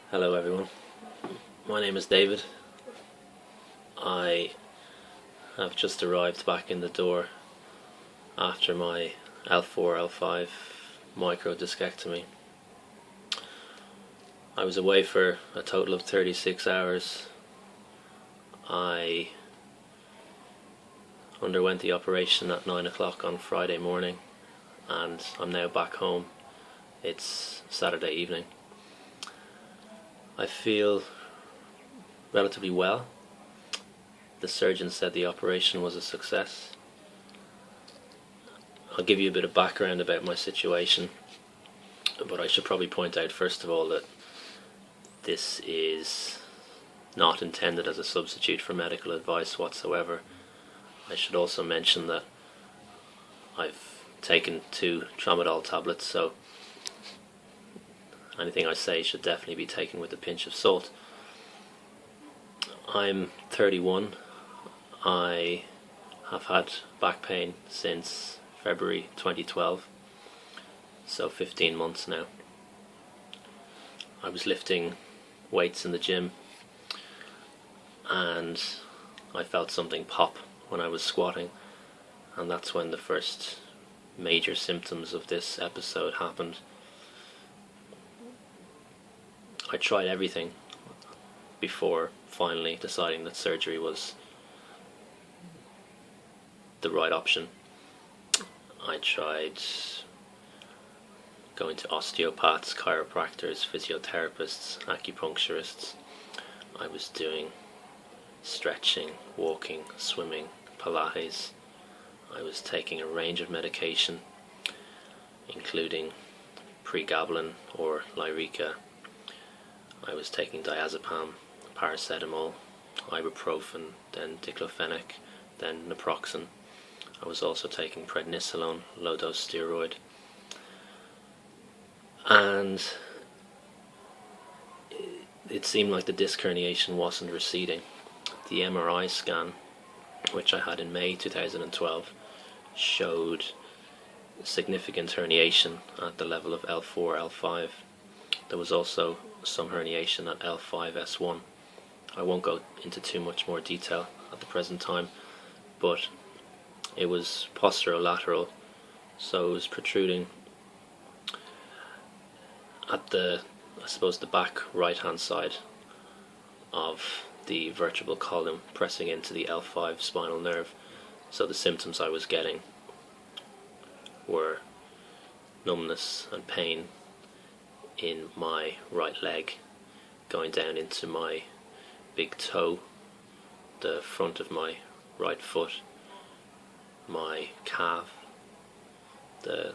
Hello everyone, my name is David. I have just arrived back in the door after my L4, L5 microdiscectomy. I was away for a total of 36 hours. I underwent the operation at 9 o'clock on Friday morning and I'm now back home. It's Saturday evening. I feel relatively well. The surgeon said the operation was a success. I'll give you a bit of background about my situation, but I should probably point out first of all that this is not intended as a substitute for medical advice whatsoever. I should also mention that I've taken 2 tramadol tablets, so anything I say should definitely be taken with a pinch of salt. I'm 31. I have had back pain since February 2012, so 15 months now. I was lifting weights in the gym and I felt something pop when I was squatting, and that's when the first major symptoms of this episode happened. I tried everything before finally deciding that surgery was the right option. I tried going to osteopaths, chiropractors, physiotherapists, acupuncturists. I was doing stretching, walking, swimming, Pilates. I was taking a range of medication, including pregabalin or Lyrica. I was taking diazepam, paracetamol, ibuprofen, then diclofenac, then naproxen. I was also taking prednisolone, low-dose steroid. And it seemed like the disc herniation wasn't receding. The MRI scan, which I had in May 2012, showed significant herniation at the level of L4, L5. There was also some herniation at L5S1. I won't go into too much more detail at the present time, but it was posterolateral, so it was protruding at the back right hand side of the vertebral column, pressing into the L5 spinal nerve. So the symptoms I was getting were numbness and pain in my right leg, going down into my big toe, the front of my right foot, my calf, the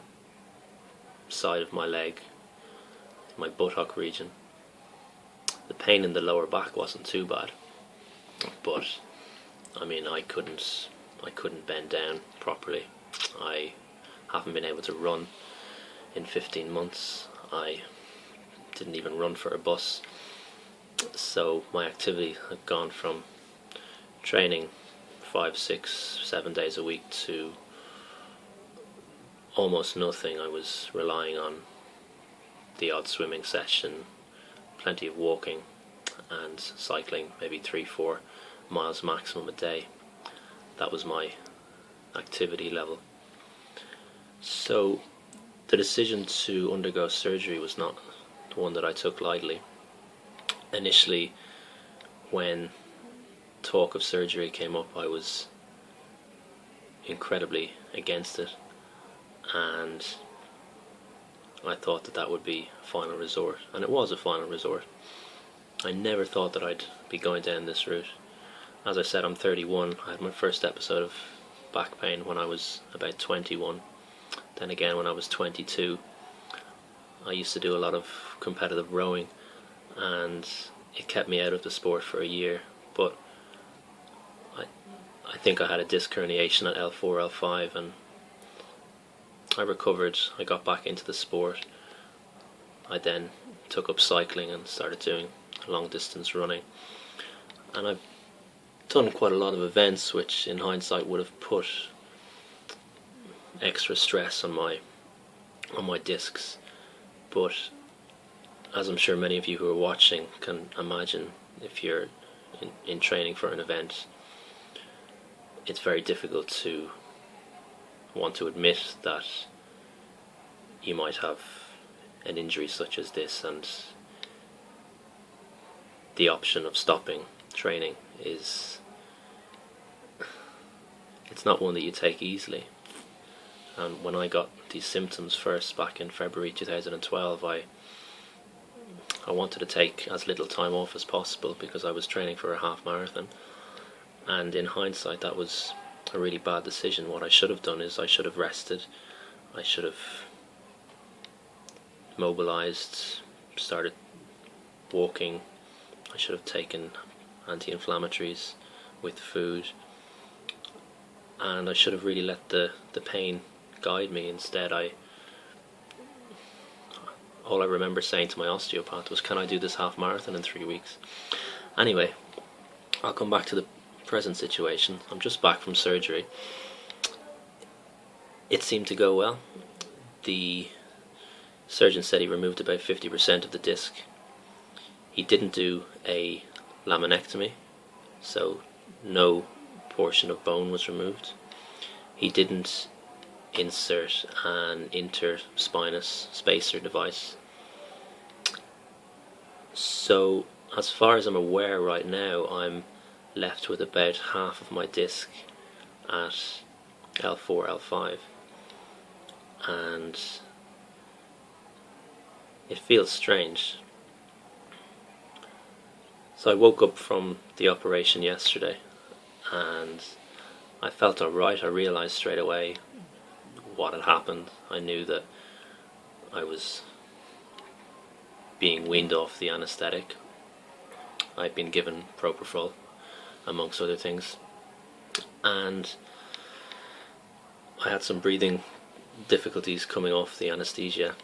side of my leg, my buttock region. The pain in the lower back wasn't too bad, but I mean I couldn't bend down properly. I haven't been able to run in 15 months. I didn't even run for a bus, so my activity had gone from training 5, 6, 7 days a week to almost nothing. I was relying on the odd swimming session, plenty of walking and cycling, maybe 3-4 miles maximum a day. That was my activity level. So the decision to undergo surgery was not one that I took lightly. Initially, when talk of surgery came up, I was incredibly against it, and I thought that would be a final resort, and it was a final resort. I never thought that I'd be going down this route. As I said, I'm 31. I had my first episode of back pain when I was about 21. Then again when I was 22. I used to do a lot of competitive rowing, and it kept me out of the sport for a year, but I think I had a disc herniation at L4, L5, and I recovered. I got back into the sport. I then took up cycling and started doing long distance running, and I've done quite a lot of events which in hindsight would have put extra stress on my discs, but as I'm sure many of you who are watching can imagine, if you're in training for an event, it's very difficult to want to admit that you might have an injury such as this, and the option of stopping training it's not one that you take easily. And when I got these symptoms first back in February 2012, I wanted to take as little time off as possible because I was training for a half marathon, and in hindsight that was a really bad decision. What I should have done is I should have rested, I should have mobilized, started walking, I should have taken anti-inflammatories with food, and I should have really let the pain guide me. Instead, all I remember saying to my osteopath was, can I do this half marathon in 3 weeks? Anyway, I'll come back to the present situation. I'm just back from surgery. It seemed to go well. The surgeon said he removed about 50% of the disc. He didn't do a laminectomy, so no portion of bone was removed. He didn't insert an interspinous spacer device. So as far as I'm aware right now, I'm left with about half of my disc at L4, L5, and it feels strange. So I woke up from the operation yesterday and I felt alright. I realised straight away what had happened. I knew that I was being weaned off the anaesthetic. I'd been given propofol amongst other things, and I had some breathing difficulties coming off the anaesthesia,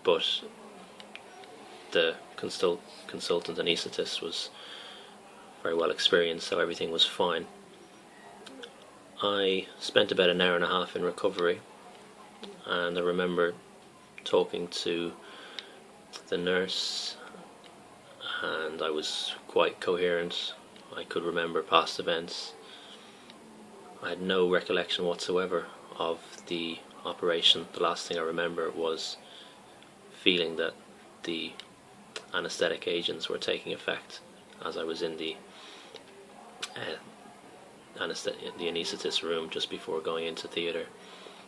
but the consultant anaesthetist was very well experienced, so everything was fine. I spent about an hour and a half in recovery, and I remember talking to the nurse, and I was quite coherent. I could remember past events. I had no recollection whatsoever of the operation. The last thing I remember was feeling that the anaesthetic agents were taking effect as I was in the anaesthetist room just before going into theatre.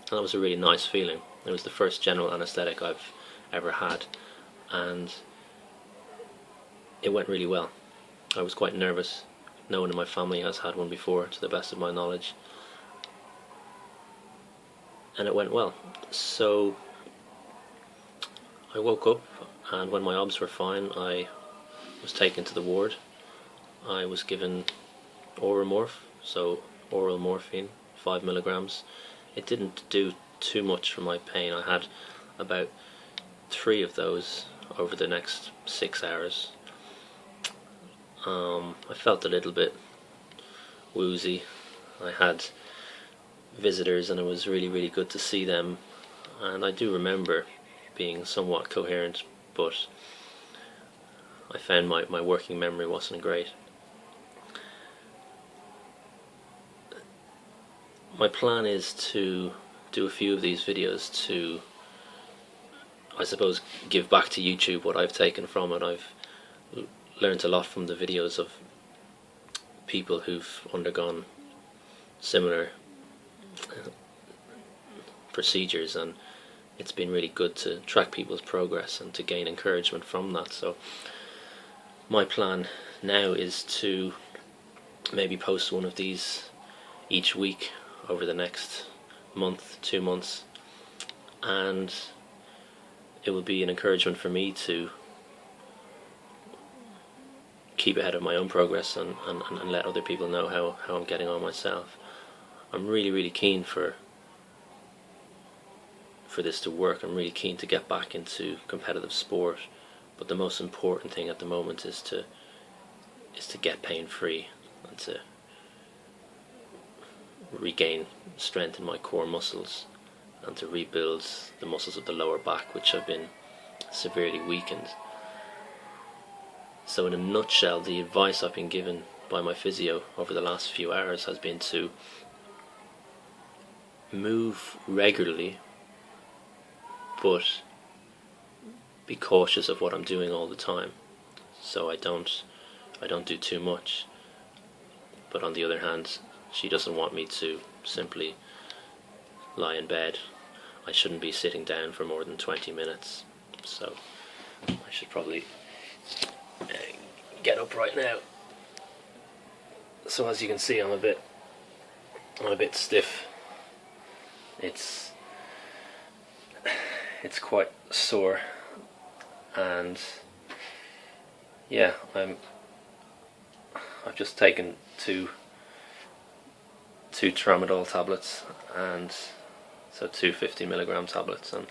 And that was a really nice feeling. It was the first general anaesthetic I've ever had, and it went really well. I was quite nervous. No one in my family has had one before, to the best of my knowledge, and it went well. So I woke up, and when my obs were fine, I was taken to the ward. I was given Oromorph, so oral morphine, 5 milligrams. It didn't do too much for my pain. I had about 3 of those over the next 6 hours. I felt a little bit woozy. I had visitors and it was really, really good to see them, and I do remember being somewhat coherent, but I found my working memory wasn't great. My plan is to do a few of these videos to, I suppose, give back to YouTube what I've taken from it. I've learned a lot from the videos of people who've undergone similar procedures, and it's been really good to track people's progress and to gain encouragement from that. So my plan now is to maybe post one of these each week over the next month, 2 months, and it will be an encouragement for me to keep ahead of my own progress and let other people know how I'm getting on myself. I'm really, really keen for this to work. I'm really keen to get back into competitive sport, but the most important thing at the moment is to get pain free and to regain strength in my core muscles and to rebuild the muscles of the lower back, which have been severely weakened. So in a nutshell, the advice I've been given by my physio over the last few hours has been to move regularly, but be cautious of what I'm doing all the time, so I don't do too much. But on the other hand, she doesn't want me to simply lie in bed. I shouldn't be sitting down for more than 20 minutes, so I should probably get up right now. So as you can see, I'm a bit stiff. It's quite sore, and yeah, I've just taken two tramadol tablets, and so 250 mg tablets, and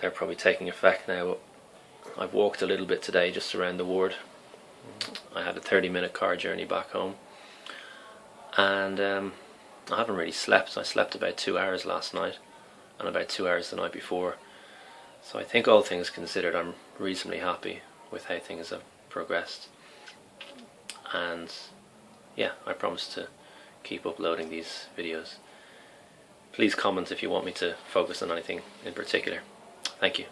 they're probably taking effect now. I've walked a little bit today just around the ward. I had a 30-minute car journey back home, and I haven't really slept. I slept about 2 hours last night and about 2 hours the night before, so I think all things considered I'm reasonably happy with how things have progressed. And yeah, I promise to keep uploading these videos. Please comment if you want me to focus on anything in particular. Thank you.